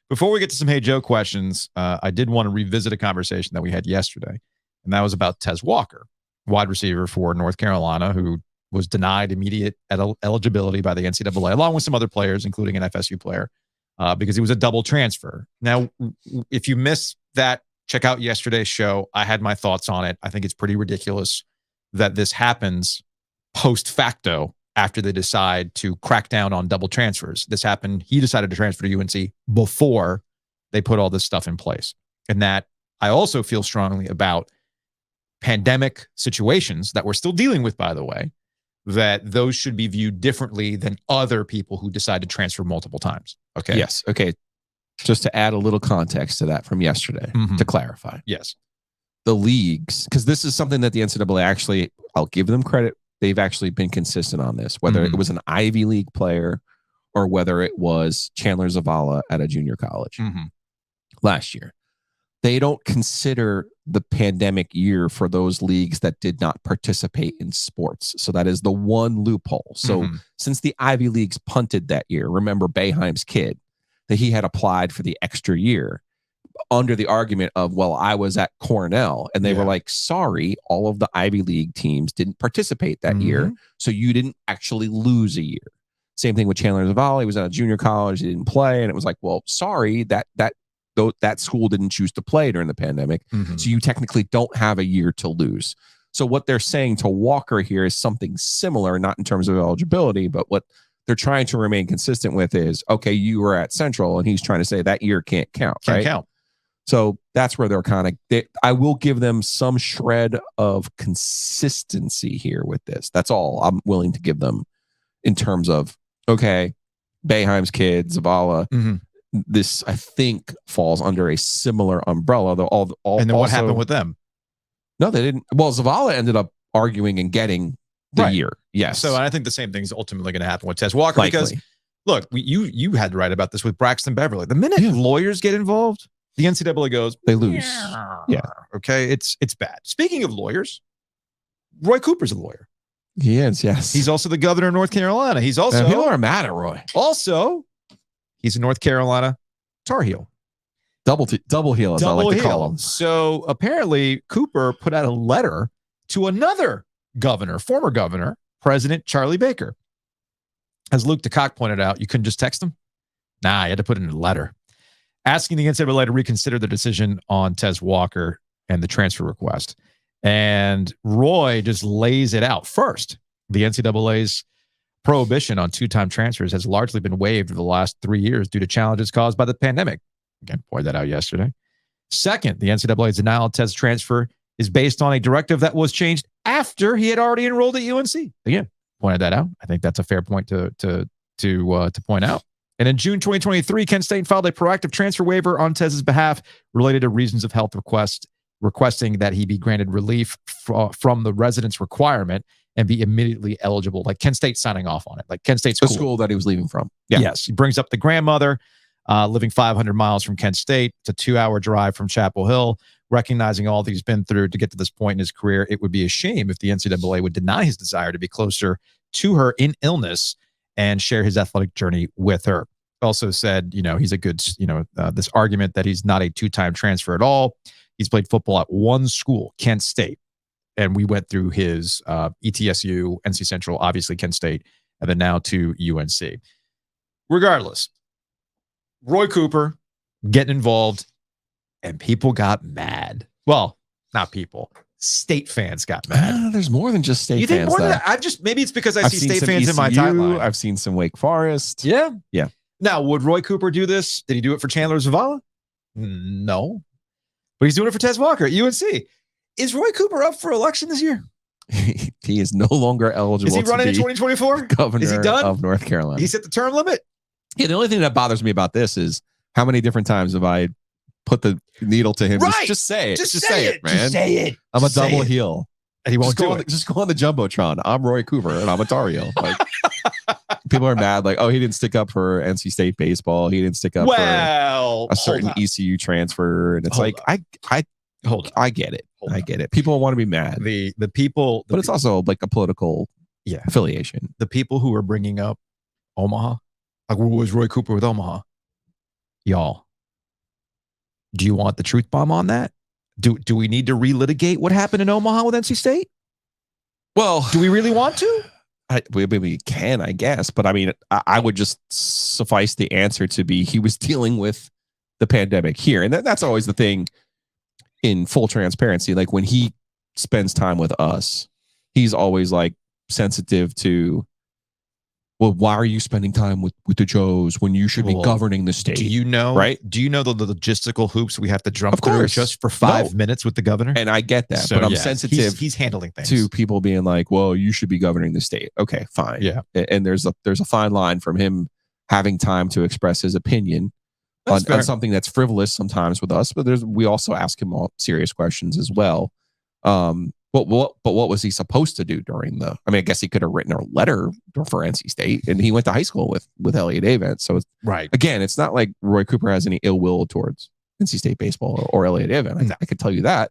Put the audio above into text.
Before we get to some Hey Joe questions, I did want to revisit a conversation that we had yesterday, and that was about Tez Walker, wide receiver for North Carolina, who was denied immediate eligibility by the NCAA, along with some other players, including an FSU player, because he was a double transfer. Now, if you missed that, check out yesterday's show. I had my thoughts on it. I think it's pretty ridiculous that this happens post facto after they decide to crack down on double transfers. This happened. He decided to transfer to UNC before they put all this stuff in place. And that I also feel strongly about pandemic situations that we're still dealing with, by the way, that those should be viewed differently than other people who decide to transfer multiple times. Okay. Yes. Okay. Just to add a little context to that from yesterday, to clarify. Yes. The leagues, because this is something that the NCAA actually, I'll give them credit, they've actually been consistent on this, whether it was an Ivy League player or whether it was Chandler Zavala at a junior college last year. They don't consider the pandemic year for those leagues that did not participate in sports. So that is the one loophole. So since the Ivy Leagues punted that year, remember Boeheim's kid, that he had applied for the extra year under the argument of, well, I was at Cornell. And they were like, sorry, all of the Ivy League teams didn't participate that year. So you didn't actually lose a year. Same thing with Chandler Zavala. He was at a junior college. He didn't play. And it was like, well, sorry, that school didn't choose to play during the pandemic. So you technically don't have a year to lose. So what they're saying to Walker here is something similar, not in terms of eligibility, but what they're trying to remain consistent with is, okay, you were at Central, and he's trying to say that year can't count. Can't count. So that's where they're kind of, I will give them some shred of consistency here with this. That's all I'm willing to give them in terms of, okay, Boeheim's kid, Zavala, this, I think, falls under a similar umbrella. And then what happened with them? No, they didn't. Well, Zavala ended up arguing and getting the year. Yes. So I think the same thing is ultimately going to happen with Tez Walker. Likely. Because, look, you had to write about this with Braxton Beverly. The minute lawyers get involved, the NCAA goes, they lose. Yeah. Okay. It's bad. Speaking of lawyers, Roy Cooper's a lawyer. He is, yes. He's also the governor of North Carolina. He's also... people are mad at Roy. Also, he's a North Carolina Tar Heel. Double heel, as I like to call him. So apparently, Cooper put out a letter to another governor, former governor, President Charlie Baker. As Luke DeCock pointed out, you couldn't just text him. Nah, you had to put it in a letter. Asking the NCAA to reconsider the decision on Tez Walker and the transfer request. And Roy just lays it out. First, the NCAA's prohibition on two-time transfers has largely been waived for the last 3 years due to challenges caused by the pandemic. Again, pointed that out yesterday. Second, the NCAA's denial of Tez transfer is based on a directive that was changed after he had already enrolled at UNC. Again, pointed that out. I think that's a fair point to point out. And in June 2023, Kent State filed a proactive transfer waiver on Tez's behalf related to reasons of health requesting that he be granted relief from the residence requirement and be immediately eligible. Like Kent State signing off on it. Like Kent State's the school that he was leaving from. Yeah. Yes. He brings up the grandmother living 500 miles from Kent State. It's a 2-hour drive from Chapel Hill. Recognizing all that he's been through to get to this point in his career, it would be a shame if the NCAA would deny his desire to be closer to her in illness and share his athletic journey with her. Also said, he's a good, this argument that he's not a two-time transfer at all. He's played football at one school, Kent State. And we went through his ETSU, NC Central, obviously Kent State, and then now to UNC. Regardless, Roy Cooper getting involved, and people got mad. Well, not people. State fans got mad. There's more than just state you fans. Think more than that? Maybe it's because I've see state fans ECU, in my timeline. I've seen some Wake Forest. Yeah. Yeah. Now, would Roy Cooper do this? Did he do it for Chandler Zavala? No. But he's doing it for Tez Walker at UNC. Is Roy Cooper up for election this year? He is no longer eligible. Is he running in 2024? Governor is he done? Of North Carolina. He's at the term limit. Yeah, the only thing that bothers me about this is how many different times have I put the needle to him? Right. Just say it. Just say it, man. Just say it. I'm a double heel. And he won't do it. Just go on the Jumbotron. I'm Roy Cooper and I'm a Tar Heel. Like, people are mad. Like, oh, he didn't stick up for NC State baseball. He didn't stick up for a certain ECU transfer. And it's I get it. I get it. People want to be mad. The people, but it's also like a political affiliation. The people who are bringing up Omaha, like, what was Roy Cooper with Omaha? Y'all, Do you want the truth bomb on that? Do we need to relitigate what happened in Omaha with NC State? Well, do we really want to? We can, I guess. But I mean, I would just suffice the answer to be he was dealing with the pandemic here. And that's always the thing in full transparency. Like when he spends time with us, he's always like sensitive to, well, why are you spending time with the Joes when you should be governing the state? Do you know? Right? Do you know the logistical hoops we have to jump through just for 5 minutes with the governor? And I get that, but I'm sensitive. He's handling things to people being like, "Well, you should be governing the state." Okay, fine. Yeah. And there's a fine line from him having time to express his opinion on something that's frivolous sometimes with us, but we also ask him all serious questions as well. But what was he supposed to do during the? I mean, I guess he could have written a letter for NC State, and he went to high school with Elliott Avent. So again, it's not like Roy Cooper has any ill will towards NC State baseball or Elliott Avent. I could tell you that.